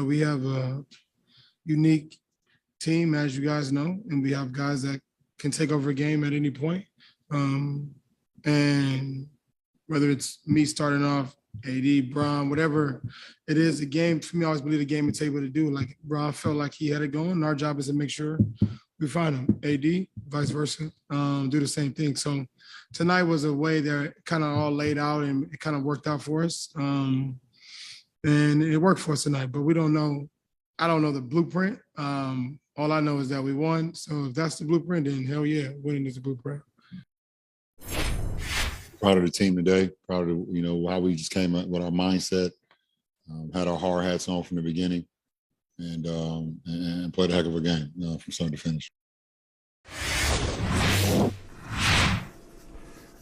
We have a unique team, as you guys know, and we have guys that can take over a game at any point. And whether it's me starting off, AD, Bron, whatever it is, the game, for me, I always believe the game is able to do. Like Bron felt like he had it going, and our job is to make sure we find him. AD, vice versa, do the same thing. So tonight was a way that kind of all laid out and it kind of worked out for us. And it worked for us tonight, but we don't know. I don't know the blueprint. All I know is that we won. So if that's the blueprint, then hell yeah, winning is the blueprint. Proud of the team today. Proud of how we just came up with our mindset, had our hard hats on from the beginning, and played a heck of a game from start to finish.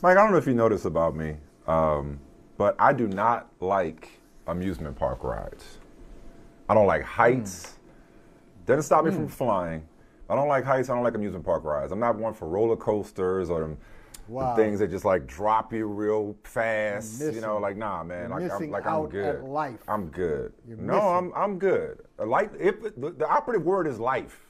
Mike, I don't know if you know this about me, but I do not like amusement park rides. I don't like heights. Doesn't stop me from flying. I don't like heights. I don't like amusement park rides. I'm not one for roller coasters or them things that just like drop you real fast. Nah, man. I'm good. At life. I'm good. I'm good. The operative word is life.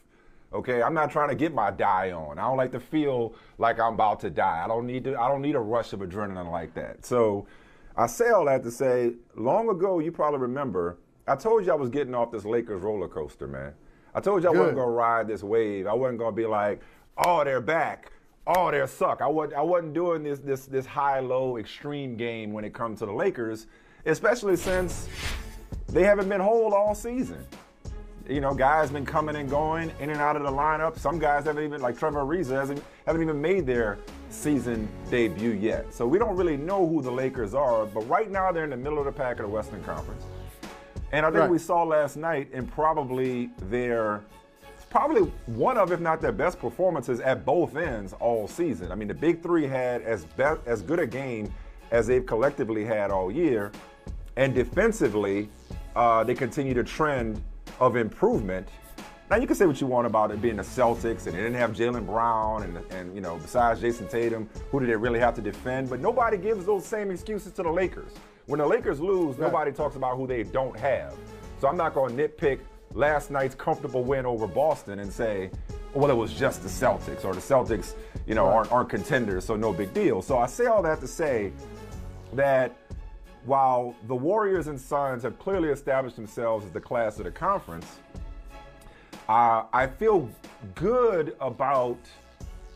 Okay, I'm not trying to get my die on. I don't like to feel like I'm about to die. I don't need a rush of adrenaline like that. So I say all that to say, long ago, you probably remember, I told you I was getting off this Lakers roller coaster, man. I told you I wasn't going to ride this wave. I wasn't going to be like, oh, they're back. Oh, they suck. I wasn't doing this high-low extreme game when it comes to the Lakers, especially since they haven't been whole all season. Guys been coming and going in and out of the lineup. Some guys haven't even, like Trevor Ariza, haven't even made their season debut yet. So we don't really know who the Lakers are, but right now they're in the middle of the pack of the Western Conference. And I think we saw last night in probably one of, if not their best performances at both ends all season. I mean, the Big Three had as good a game as they've collectively had all year. And defensively, they continue to trend of improvement. Now, you can say what you want about it being the Celtics, and they didn't have Jaylen Brown, and besides Jason Tatum, who did they really have to defend? But nobody gives those same excuses to the Lakers. When the Lakers lose, nobody talks about who they don't have. So I'm not going to nitpick last night's comfortable win over Boston and say, well, it was just the Celtics, or the Celtics, aren't contenders, so no big deal. So I say all that to say that while the Warriors and Suns have clearly established themselves as the class of the conference, I feel good about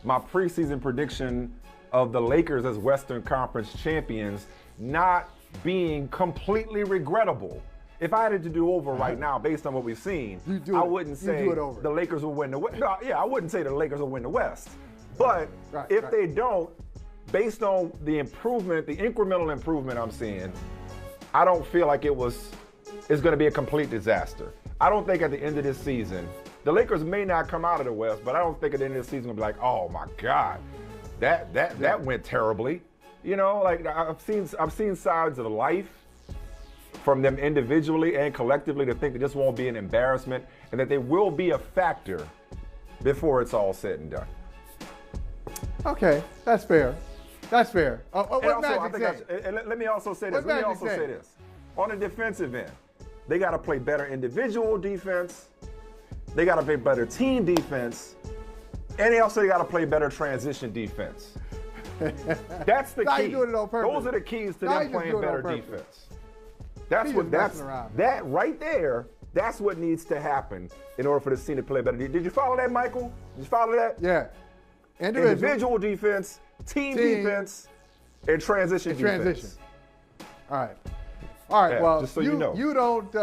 my preseason prediction of the Lakers as Western Conference champions not being completely regrettable. If I had to do over right now, based on what we've seen, I wouldn't say the Lakers will win the West. No, I wouldn't say the Lakers will win the West. But if they don't, based on the improvement, the incremental improvement I'm seeing, I don't feel like it's going to be a complete disaster. I don't think at the end of this season, the Lakers may not come out of the West, but I don't think at the end of the season will be like, oh my God, that went terribly. I've seen sides of life from them individually and collectively to think that this won't be an embarrassment and that they will be a factor before it's all said and done. Okay, that's fair. That's fair. Let me also say this. On the defensive end, they got to play better individual defense. They got to play better team defense. And they also got to play better transition defense. That's the key. Doing it on purpose. Those are the keys to them playing better defense. That right there, that's what needs to happen in order for the team to play better. Did you follow that, Michael? Did you follow that? Yeah. Individual defense, team defense, and transition defense. All right. Yeah, well, just so you know. You don't,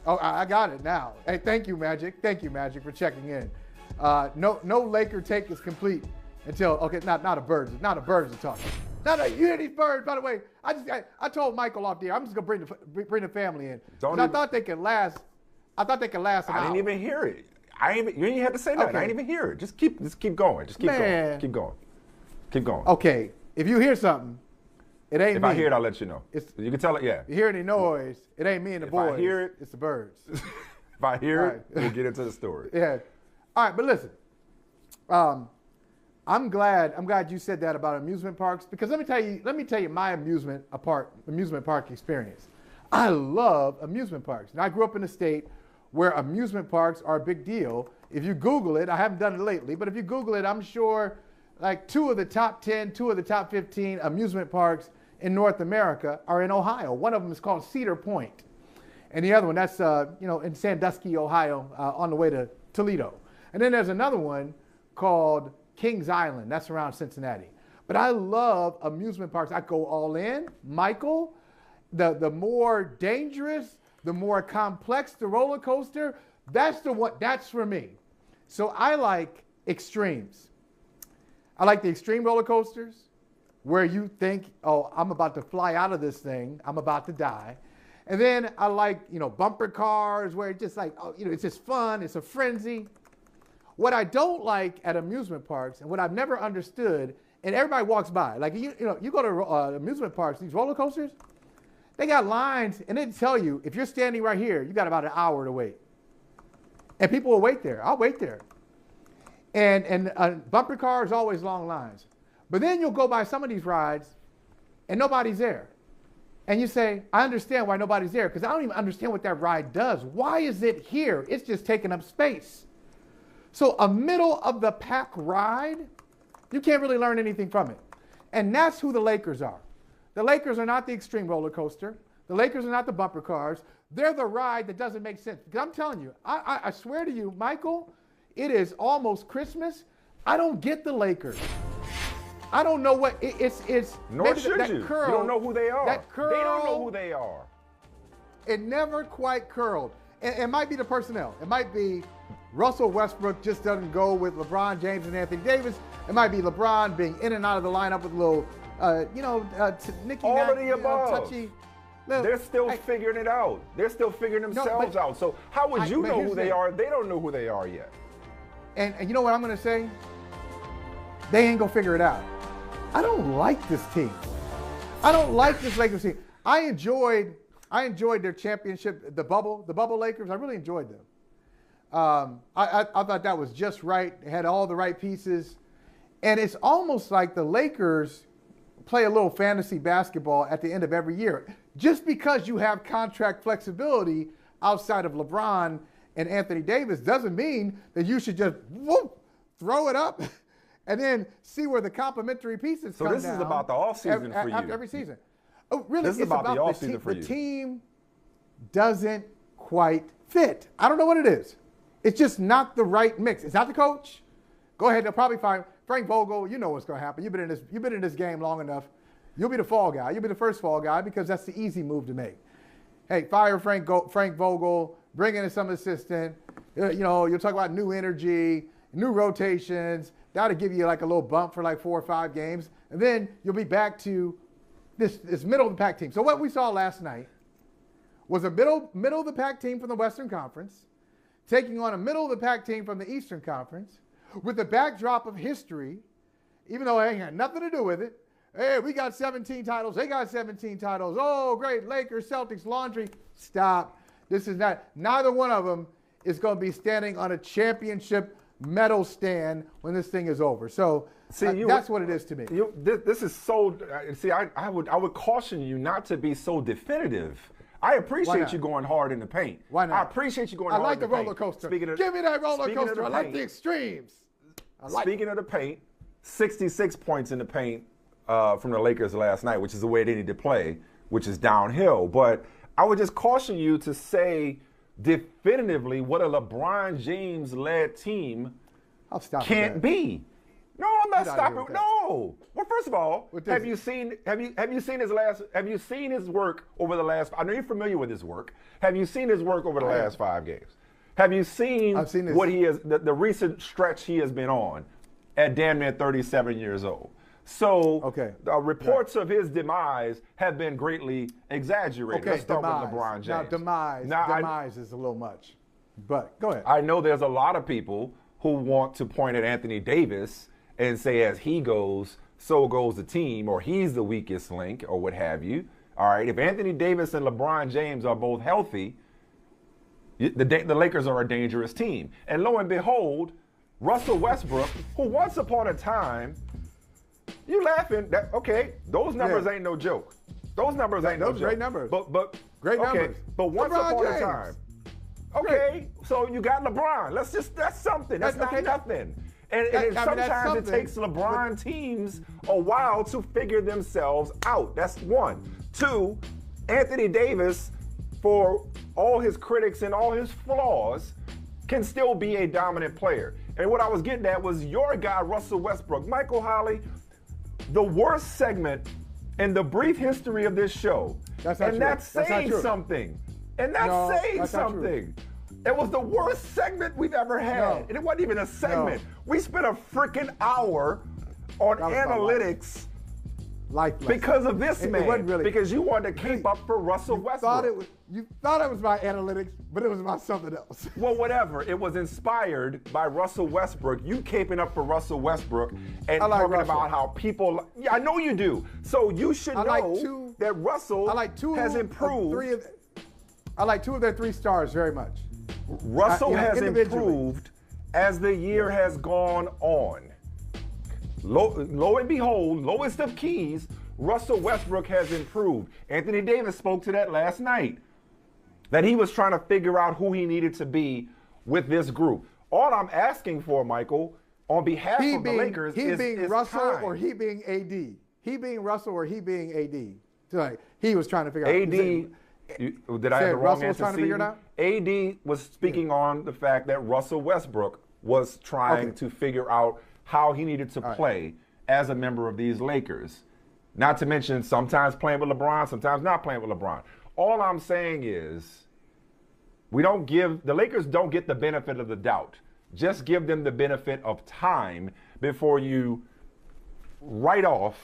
I got it now. Hey, thank you, Magic. Thank you, Magic, for checking in. No Laker take is complete until, not a birds are talking. No, you hear these birds, by the way. I told Michael off there, I'm just going to bring the family in. I thought they could last an hour. I didn't even hear it. You didn't have to say nothing. Okay. I didn't even hear it. Just keep going. Keep going. Okay. If you hear something, it ain't me. If I hear it, I'll let you know. You can tell it, yeah. You hear any noise, it ain't me and the boys. If I hear it, it's the birds. If I hear it, we'll get into the story. Yeah. All right, but listen. I'm glad you said that about amusement parks, because let me tell you my amusement park experience. I love amusement parks. And I grew up in a state where amusement parks are a big deal. If you Google it, I haven't done it lately, but if you Google it, I'm sure like 2 of the top 10, 2 of the top 15 amusement parks in North America are in Ohio. One of them is called Cedar Point. And the other one, that's in Sandusky, Ohio, on the way to Toledo. And then there's another one called Kings Island. That's around Cincinnati. But I love amusement parks. I go all in. Michael, the more dangerous, the more complex the roller coaster, that's the one. That's for me. So I like extremes. I like the extreme roller coasters where you think, oh, I'm about to fly out of this thing. I'm about to die. And then I like, bumper cars where it's just like, it's just fun. It's a frenzy. What I don't like at amusement parks and what I've never understood, and everybody walks by, like, you go to amusement parks, these roller coasters, they got lines and they tell you, if you're standing right here, you got about an hour to wait. And people will wait there. I'll wait there. And bumper cars, always long lines. But then you'll go by some of these rides and nobody's there. And you say, I understand why nobody's there because I don't even understand what that ride does. Why is it here? It's just taking up space. So a middle of the pack ride, you can't really learn anything from it. And that's who the Lakers are. The Lakers are not the extreme roller coaster. The Lakers are not the bumper cars. They're the ride that doesn't make sense. Because I'm telling you, I swear to you, Michael, it is almost Christmas. I don't get the Lakers. I don't know what it's. Nor should you. Curl, you don't know who they are. That curl, they don't know who they are. It never quite curled. It might be the personnel. It might be Russell Westbrook just doesn't go with LeBron James and Anthony Davis. It might be LeBron being in and out of the lineup with a little, Nicky All of the above. Touchy. Look, They're still figuring it out. They're still figuring themselves out. So how would you know who they are? They don't know who they are yet. And you know what I'm going to say? They ain't going to figure it out. I don't like this team. I don't like this Lakers team. I enjoyed their championship, the bubble Lakers. I really enjoyed them. I thought that was just right. They had all the right pieces. And it's almost like the Lakers play a little fantasy basketball at the end of every year. Just because you have contract flexibility outside of LeBron and Anthony Davis doesn't mean that you should just throw it up and then see where the complementary pieces come down. So this is about the offseason for you. After every season. Oh, really? This is about the offseason for you. The team doesn't quite fit. I don't know what it is. It's just not the right mix. It's not the coach. Go ahead. They'll probably find Frank Vogel. You know what's going to happen. You've been in this game long enough. You'll be the fall guy. You'll be the first fall guy because that's the easy move to make. Hey, fire Frank Vogel. Bring in some assistant. You'll talk about new energy, new rotations. That'll give you like a little bump for like 4 or 5 games. And then you'll be back to this middle of the pack team. So what we saw last night was a middle of the pack team from the Western Conference taking on a middle of the pack team from the Eastern Conference with the backdrop of history, even though it ain't had nothing to do with it. Hey, we got 17 titles. They got 17 titles. Oh, great. Lakers, Celtics, laundry. Stop. This is not. Neither one of them is going to be standing on a championship medal stand when this thing is over. So that's what it is to me. This is so. I would caution you not to be so definitive. I appreciate you going hard in the paint. Why not? I appreciate you going hard in the paint. I like the roller coaster. Give me that roller coaster. I like the extremes. Speaking of the paint, 66 points in the paint from the Lakers last night, which is the way they need to play, which is downhill. But I would just caution you to say definitively what a LeBron James-led team can't be. No, I'm not stopping. No. Well, first of all, have you seen his work over the last? I know you're familiar with his work. Have you seen his work over the last 5 games? Have you seen what he has? The recent stretch he has been on at damn near 37 years old. So the reports of his demise have been greatly exaggerated. Let's start with LeBron James. Now, demise is a little much. But go ahead. I know there's a lot of people who want to point at Anthony Davis and say as he goes, so goes the team, or he's the weakest link, or what have you. All right, if Anthony Davis and LeBron James are both healthy, the Lakers are a dangerous team. And lo and behold, Russell Westbrook, who once upon a time, you laughing, those numbers ain't no joke. Those numbers ain't no joke. Great numbers. But great numbers. But once upon a time, Okay, so you got LeBron. That's something. That's not nothing. And sometimes it takes LeBron teams a while to figure themselves out. That's one. Two, Anthony Davis, for all his critics and all his flaws, can still be a dominant player. And what I was getting at was your guy, Russell Westbrook. Michael Holley, the worst segment in the brief history of this show. That's not true. That's saying something. And that's saying something. It was the worst segment we've ever had. And it wasn't even a segment. We spent a freaking hour on analytics because of this man. It wasn't really, because you wanted to keep up for Russell Westbrook. You thought it was my analytics, but it was about something else. Well, whatever. It was inspired by Russell Westbrook. You keeping up for Russell Westbrook and talking about how people. Yeah, I know you do. So you should know that Russell has improved. I like 2 of their 3 stars very much. Russell has improved as the year has gone on. Lo and behold, lowest of keys, Russell Westbrook has improved. Anthony Davis spoke to that last night, that he was trying to figure out who he needed to be with this group. All I'm asking for, Michael, on behalf of the Lakers is being Russell or he being AD. He being Russell or he being AD. So he was trying to figure out. AD. Did I have the wrong answer? Trying to figure it out? AD was speaking on the fact that Russell Westbrook was trying to figure out how he needed to play as a member of these Lakers. Not to mention sometimes playing with LeBron, sometimes not playing with LeBron. All I'm saying is the Lakers don't get the benefit of the doubt. Just give them the benefit of time before you write off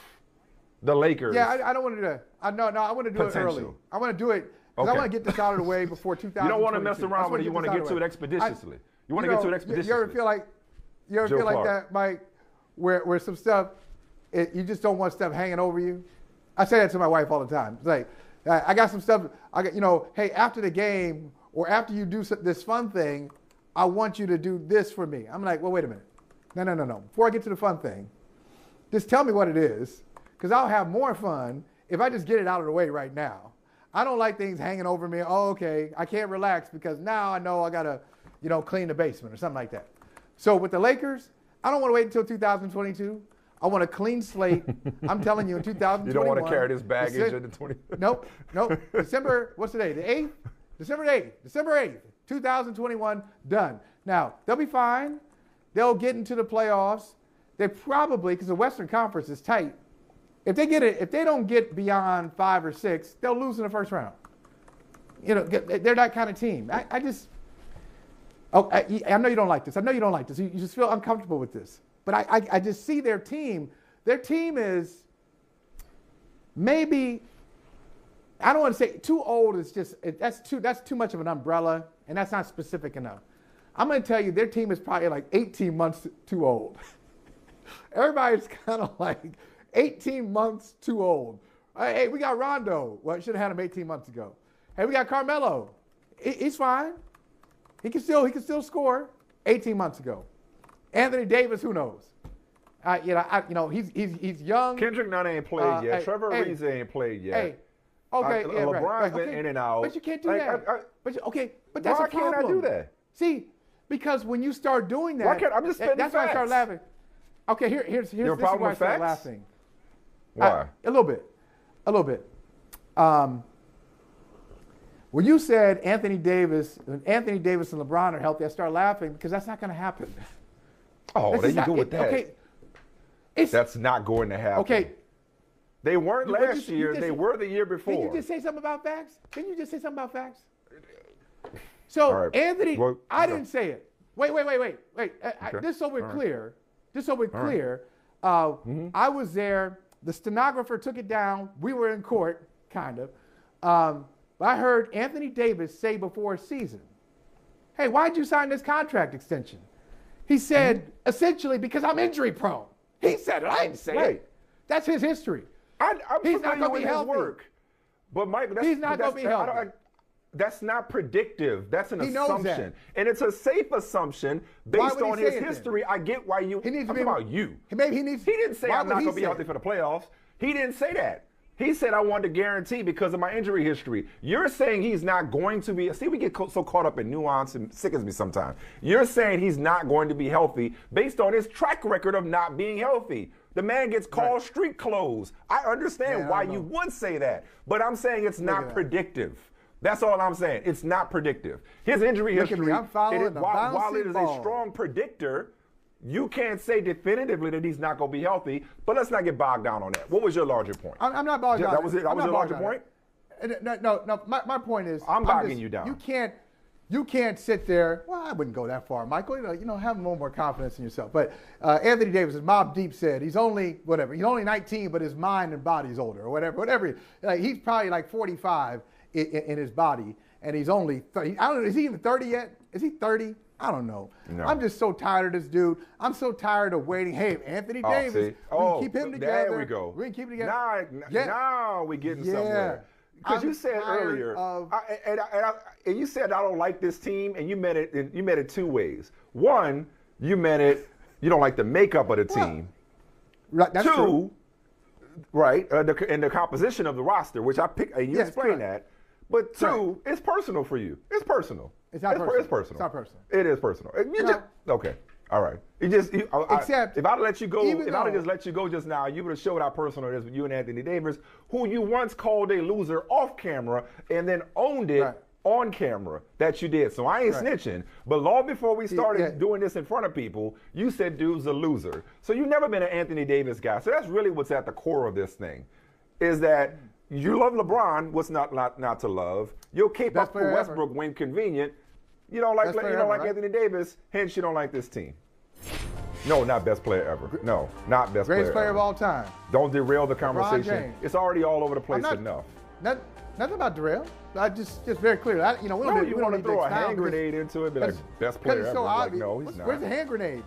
the Lakers. Yeah, I don't want to do that. I want to do it early. I want to do it because I want to get this out of the way before 2022. You don't want to mess around with it. You want to get to it expeditiously. You want to get to it expeditiously. You ever feel like that, Mike, where some stuff, you just don't want stuff hanging over you? I say that to my wife all the time. It's like, I got some stuff, hey, after the game or after you do this fun thing, I want you to do this for me. I'm like, well, wait a minute. No. Before I get to the fun thing, just tell me what it is, because I'll have more fun if I just get it out of the way right now. I don't like things hanging over me. Oh, okay, I can't relax because now I know I got to, clean the basement or something like that. So with the Lakers, I don't want to wait until 2022. I want a clean slate. I'm telling you, in 2021. You don't want to carry this baggage into 20. Nope. December, what's today? The 8th? December 8th, 2021, done. Now, they'll be fine. They'll get into the playoffs. They probably, because the Western Conference is tight, if they don't get beyond 5 or 6, they'll lose in the first round. They're that kind of team. I know you don't like this. You just feel uncomfortable with this. But I just see their team. Their team is maybe, I don't want to say too old. That's too much of an umbrella, and that's not specific enough. I'm going to tell you their team is probably like 18 months too old. Everybody's kind of like 18 months too old. Hey, we got Rondo. Well, should have had him 18 months ago. Hey, we got Carmelo. He's fine. He can still score 18 months ago. Anthony Davis, who knows? He's young. Kendrick Nunn ain't played yet. Trevor Ariza ain't played yet. Hey, okay, LeBron's been in and out. But you can't do that. But that's a problem. Why can't I do that? See, because when you start doing that, why can't I'm just spitting that's facts. Why I start laughing. Okay, here's this is why I start laughing. Why? A little bit. When you said Anthony Davis and LeBron are healthy, I start laughing because that's not going to happen. Oh, there you go with that. Okay. That's not going to happen. Okay. They weren't last year. They were the year before. Can you just say something about facts? So, Anthony, I didn't say it. Wait. Okay. Just so we're clear. I was there. The stenographer took it down. We were in court, kind of. But I heard Anthony Davis say before a season, hey, why'd you sign this contract extension? He said, essentially, because I'm injury prone. He said it. I didn't say it. That's his history. He's not going to be healthy. But Mike, he's not going to be healthy. That's not predictive. That's an assumption. And it's a safe assumption based on his history. I get why you. I'm talking about you. Maybe he needs. He didn't say I'm not going to be healthy for the playoffs. He didn't say that. He said, I want to guarantee because of my injury history. You're saying he's not going to be. See, we get so caught up in nuance and sickens me sometimes. You're saying he's not going to be healthy based on his track record of not being healthy. The man gets called street clothes. I understand why you would say that, but I'm saying it's not predictive. That's all I'm saying. It's not predictive. His injury history, while it is a strong predictor, you can't say definitively that he's not going to be healthy, but let's not get bogged down on that. What was your larger point? I'm not bogged down. That was your larger point? No. My point is, I'm bogging you down. You can't sit there. Well, I wouldn't go that far, Michael. You know, have a little more confidence in yourself. But Anthony Davis, as Mobb Deep said, he's only 19, but his mind and body's older, or whatever. Like, he's probably like 45 in his body, and he's only 30. I don't know. Is he even 30 yet? Is he 30? I don't know. No. I'm just so tired of this dude. I'm so tired of waiting. Hey, Anthony Davis, we can keep him together. There we go. We can keep him together. Now we're getting somewhere. Because you said earlier, and you said I don't like this team, and you meant it two ways. One, you meant it. You don't like the makeup of the team. Right. That's true. Right, and the composition of the roster, which I picked, and you explained that. But two, it's personal for you. It's personal. It's not personal. It's personal. It's not personal. It is personal. Okay. All right. Except if I'd let you go, I'd just let you go just now, you would have showed how personal it is with you and Anthony Davis, who you once called a loser off camera and then owned it on camera that you did. So I ain't snitching. But long before we started doing this in front of people, you said dude's a loser. So you've never been an Anthony Davis guy. So that's really what's at the core of this thing, is that you love LeBron. What's not to love? You'll keep up for Westbrook when convenient. You don't like Anthony Davis, hence you don't like this team. No, not best player ever. No, not best player. Greatest player ever. of all time. Don't derail the conversation. James. It's already all over the place enough. Nothing about derail. I just very clear. We don't want to throw a hand grenade into it, but like best player ever. So like, no, he's not. Where's the hand grenade?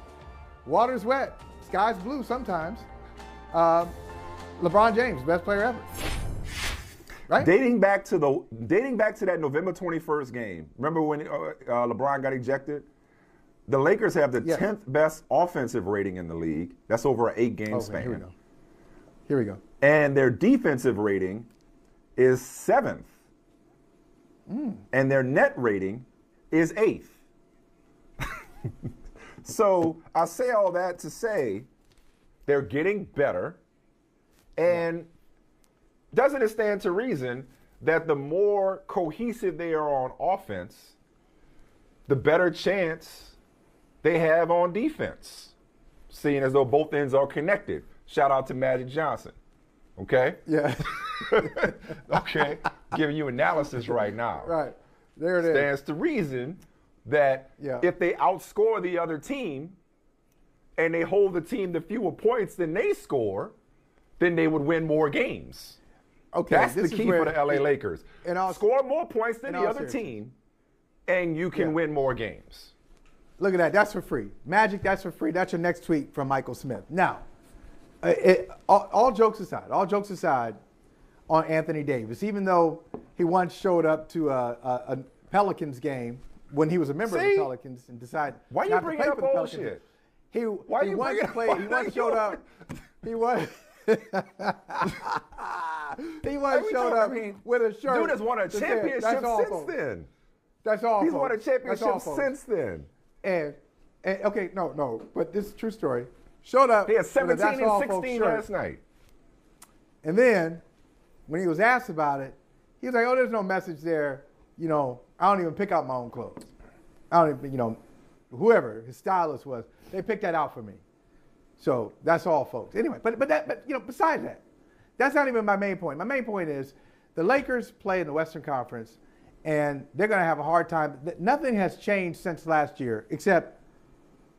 Water's wet. Sky's blue sometimes. LeBron James, best player ever. Right? Dating back to that November 21st game. Remember when LeBron got ejected? The Lakers have the 10th best offensive rating in the league. That's over an 8-game span. Here we go. And their defensive rating is 7th. And their net rating is 8th. So I say all that to say they're getting better. And doesn't it stand to reason that the more cohesive they are on offense, the better chance they have on defense, seeing as though both ends are connected? Shout out to Magic Johnson. Okay? Yeah. Okay. Giving you analysis right now. Right. There it is. Stands to reason that if they outscore the other team and they hold the team to fewer points than they score, then they would win more games. Okay. That's the key for the LA Lakers. Score more points than the other team, and you can win more games. Look at that. That's for free. Magic, that's for free. That's your next tweet from Michael Smith. Now, all jokes aside, on Anthony Davis, even though he once showed up to a Pelicans game when he was a member of the Pelicans and decided not to play for the Pelicans. He once showed up. He once showed up with a shirt. Dude has won a championship since then. That's all. He's won a championship since then. And okay, no, but this is a true story. Showed up. He had 17 and 16 last night. And then, when he was asked about it, he was like, "Oh, there's no message there. You know, I don't even pick out my own clothes. I don't even, whoever his stylist was, they picked that out for me. So that's all, folks. Anyway, but besides that, that's not even my main point. My main point is the Lakers play in the Western Conference, and they're going to have a hard time. Nothing has changed since last year, except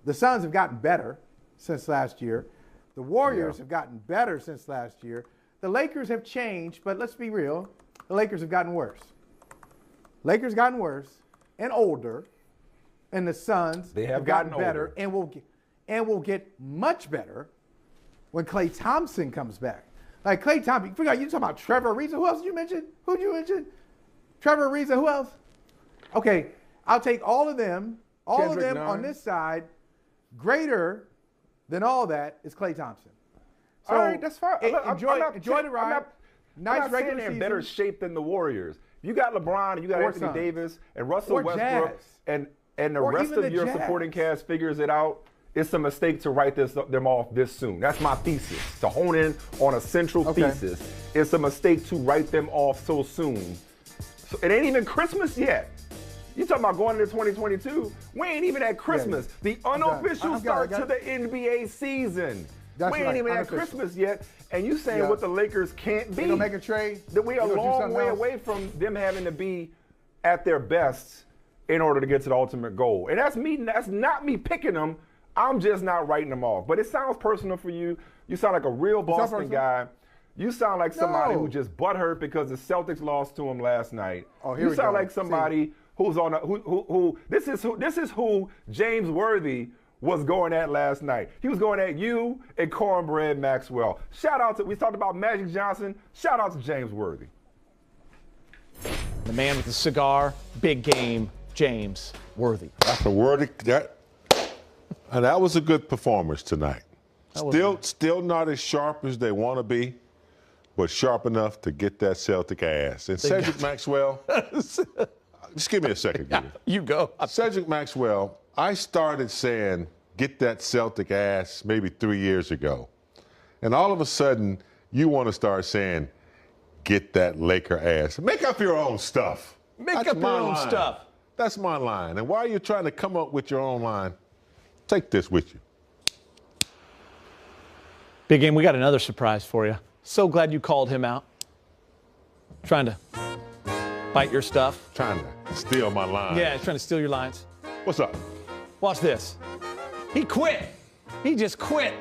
the Suns have gotten better since last year. The Warriors have gotten better since last year. The Lakers have changed, but let's be real. The Lakers have gotten worse. Lakers gotten worse and older, and the Suns have gotten better and will get much better when Klay Thompson comes back. Like Klay Thompson, you talking about Trevor Ariza. Who else did you mention? Who did you mention? Trevor Ariza. Who else? Okay, I'll take all of them. All of them on this side. Greater than all that is Klay Thompson. So, all right, that's fine. Enjoy the ride. Nice I'm not saying regular they're in season. better shape than the Warriors. You got LeBron, and you got Or Anthony Suns. Davis, and Russell Or Westbrook, Jazz. and the Or rest even of the your Jazz. supporting cast figures it out. It's a mistake to write them off this soon. That's my thesis. To hone in on a central thesis, it's a mistake to write them off so soon. So it ain't even Christmas yet. You talking about going into 2022? We ain't even at Christmas. The unofficial start to the NBA season. That's we ain't right, even at unofficial. Christmas yet, and you saying what the Lakers can't be. They gonna make a trade? That we are a long way away from them having to be at their best in order to get to the ultimate goal. And that's me. That's not me picking them. I'm just not writing them off. But it sounds personal for you. You sound like a real Boston guy. You sound like somebody who just butthurt because the Celtics lost to him last night. Oh, here you we sound go. like somebody who's on a, who this is who James Worthy was going at last night. He was going at you and Cornbread Maxwell. Shout out to, we talked about Magic Johnson. Shout out to James Worthy. The man with the cigar, big game, James Worthy. That's a Worthy. That was a good performance tonight. Still not as sharp as they want to be, but sharp enough to get that Celtic ass. And Cedric Maxwell, just give me a second. Yeah, you go. Cedric Maxwell, I started saying, get that Celtic ass maybe 3 years ago. And all of a sudden, you want to start saying, get that Laker ass. Make up your own stuff. Make up your own stuff. That's my line. And while you're trying to come up with your own line, take this with you. Big game, we got another surprise for you. So glad you called him out. Trying to bite your stuff. Trying to steal my line. Yeah, he's trying to steal your lines. What's up? Watch this. He quit. He just quit.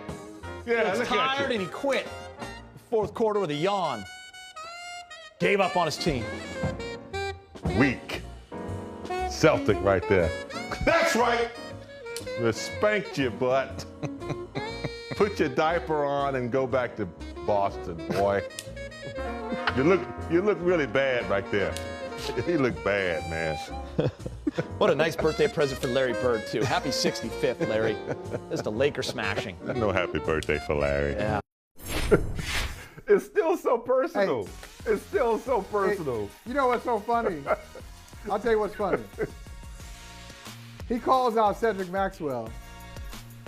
Yeah, He was look at tired you. and he quit. Fourth quarter with a yawn. Gave up on his team. Weak. Celtic right there. That's right. Let's spank your butt. Put your diaper on and go back to Boston, boy. You look really bad right there. You look bad, man. What a nice birthday present for Larry Bird, too. Happy 65th, Larry. This is the Laker smashing. No happy birthday for Larry. Yeah. It's still so personal. It's still so personal. You know what's so funny? I'll tell you what's funny. He calls out Cedric Maxwell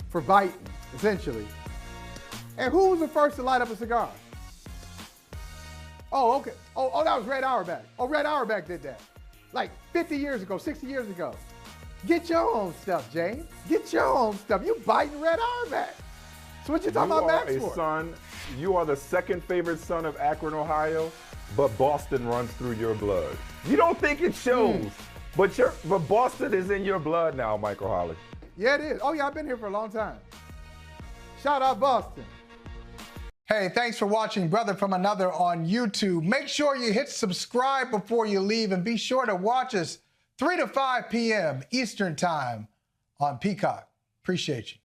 for biting, essentially. And who was the first to light up a cigar? Oh, okay. Oh, that was Red Auerbach. Oh, Red Auerbach did that. Like 50 years ago, 60 years ago. Get your own stuff, James. Get your own stuff. You biting Red Auerbach. So what you talking about Max for? You are the second favorite son of Akron, Ohio, but Boston runs through your blood. You don't think it shows, but Boston is in your blood now, Michael Holley. Yeah, it is. Oh, yeah, I've been here for a long time. Shout out Boston. Hey, thanks for watching Brother from Another on YouTube. Make sure you hit subscribe before you leave, and be sure to watch us 3 to 5 p.m. Eastern Time on Peacock. Appreciate you.